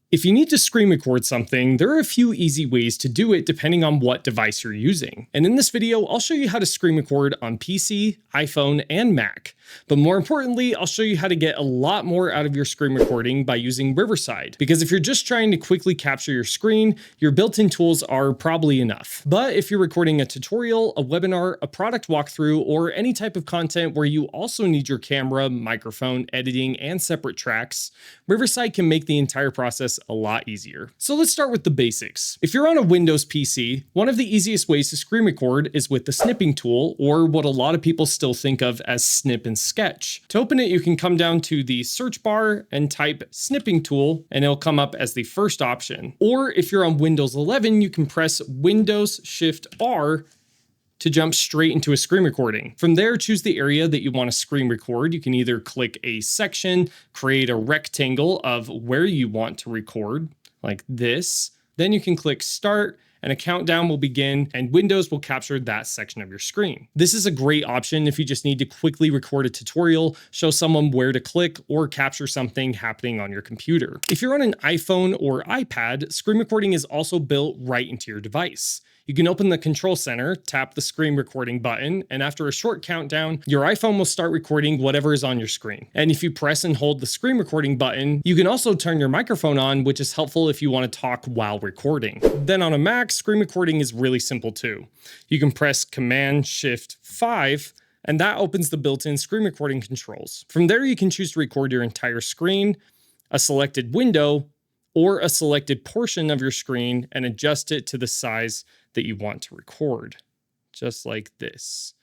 If you need to screen record something, there are a few easy ways to do it depending on what device you're using. And in this video, I'll show you how to screen record on PC, iPhone, and Mac. But more importantly, I'll show you how to get a lot more out of your screen recording by using Riverside. Because if you're just trying to quickly capture your screen, your built-in tools are probably enough. But if you're recording a tutorial, a webinar, a product walkthrough, or any type of content where you also need your camera, microphone, editing, and separate tracks, Riverside can make the entire process a lot easier. So let's start with the basics. If you're on a Windows PC, one of the easiest ways to screen record is with the snipping tool, or what a lot of people still think of as snip and sketch. To open it, you can come down to the search bar and type snipping tool, and it'll come up as the first option. Or if you're on Windows 11, you can press Windows Shift R to jump straight into a screen recording. From there, choose the area that you want to screen record. You can either click a section, create a rectangle of where you want to record, like this. Then you can click Start, and a countdown will begin, and Windows will capture that section of your screen. This is a great option if you just need to quickly record a tutorial, show someone where to click, or capture something happening on your computer. If you're on an iPhone or iPad, screen recording is also built right into your device. You can open the control center, tap the screen recording button, and after a short countdown, your iPhone will start recording whatever is on your screen. And if you press and hold the screen recording button, you can also turn your microphone on, which is helpful if you want to talk while recording. Then on a Mac, screen recording is really simple too. You can press Command-Shift-5, and that opens the built-in screen recording controls. From there, you can choose to record your entire screen, a selected window, or a selected portion of your screen and adjust it to the size that you want to record, just like this.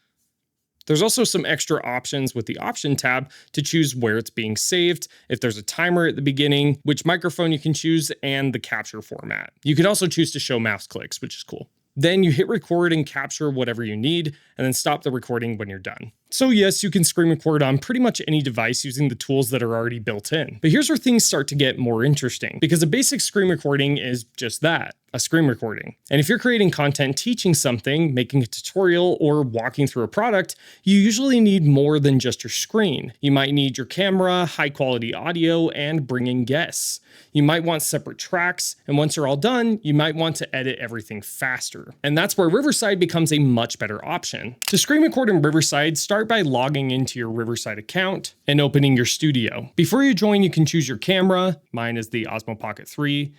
There's also some extra options with the Option tab to choose where it's being saved, if there's a timer at the beginning, which microphone you can choose, and the capture format. You can also choose to show mouse clicks, which is cool. Then you hit record and capture whatever you need, and then stop the recording when you're done. So yes, you can screen record on pretty much any device using the tools that are already built in. But here's where things start to get more interesting, because a basic screen recording is just that, a screen recording. And if you're creating content teaching something, making a tutorial, or walking through a product, you usually need more than just your screen. You might need your camera, high quality audio, and bring in guests. You might want separate tracks, and once you're all done, you might want to edit everything faster. And that's where Riverside becomes a much better option. To screen record in Riverside, start by logging into your Riverside account and opening your studio. Before you join, you can choose your camera. Mine is the Osmo Pocket 3,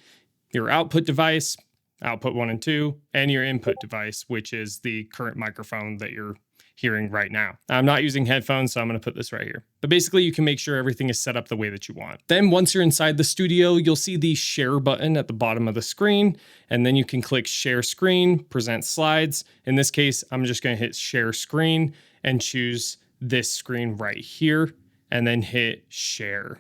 your output device, output 1 and 2, and your input device, which is the current microphone that you're hearing right now. I'm not using headphones, so I'm going to put this right here. But basically, you can make sure everything is set up the way that you want. Then once you're inside the studio, you'll see the share button at the bottom of the screen, and then you can click share screen, present slides. In this case, I'm just going to hit share screen and choose this screen right here, and then hit share.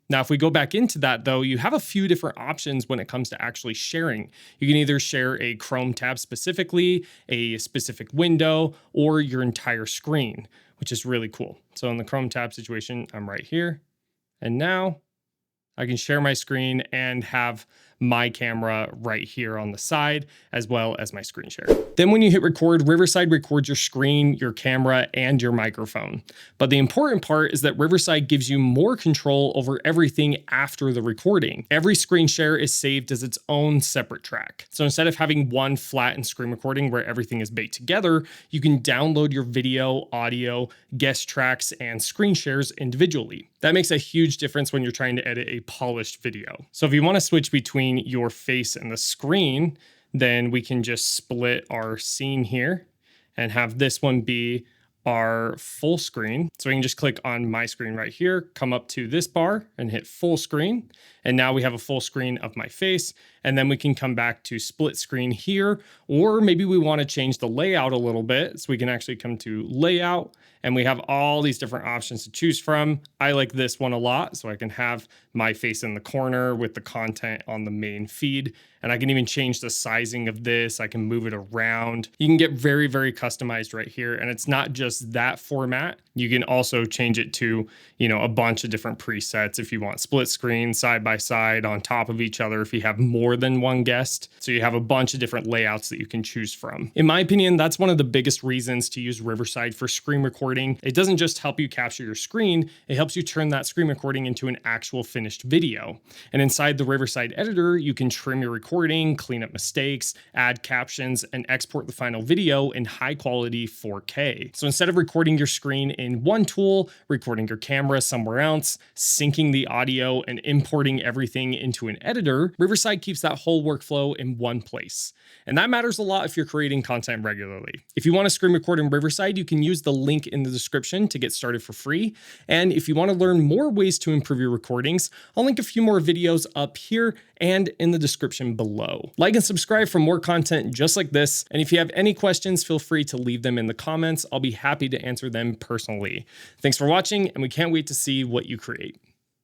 Now, if we go back into that though, you have a few different options when it comes to actually sharing. You can either share a Chrome tab specifically, a specific window, or your entire screen, which is really cool. So in the Chrome tab situation, I'm right here. And now I can share my screen and have my camera right here on the side, as well as my screen share. Then when you hit record, Riverside records your screen, your camera, and your microphone. But the important part is that Riverside gives you more control over everything after the recording. Every screen share is saved as its own separate track. So instead of having one flattened screen recording where everything is baked together, you can download your video, audio, guest tracks, and screen shares individually. That makes a huge difference when you're trying to edit a polished video. So if you want to switch between your face and the screen, then we can just split our scene here and have this one be our full screen. So we can just click on my screen right here, come up to this bar and hit full screen. And now we have a full screen of my face. And then we can come back to split screen here, or maybe we want to change the layout a little bit. So we can actually come to layout, and we have all these different options to choose from. I like this one a lot, so I can have my face in the corner with the content on the main feed. And I can even change the sizing of this. I can move it around. You can get very, very customized right here. And it's not just that format. You can also change it to, a bunch of different presets if you want split screen, side by side, on top of each other if you have more than one guest. So you have a bunch of different layouts that you can choose from. In my opinion, that's one of the biggest reasons to use Riverside for screen recording recording, it doesn't just help you capture your screen, it helps you turn that screen recording into an actual finished video. And inside the Riverside editor, you can trim your recording, clean up mistakes, add captions, and export the final video in high quality 4K. So instead of recording your screen in one tool, recording your camera somewhere else, syncing the audio, and importing everything into an editor, Riverside keeps that whole workflow in one place. And that matters a lot if you're creating content regularly. If you want to screen record in Riverside, you can use the link in the description to get started for free. And if you want to learn more ways to improve your recordings, I'll link a few more videos up here and in the description below. Like and subscribe for more content just like this. And if you have any questions, feel free to leave them in the comments. I'll be happy to answer them personally. Thanks for watching, and we can't wait to see what you create.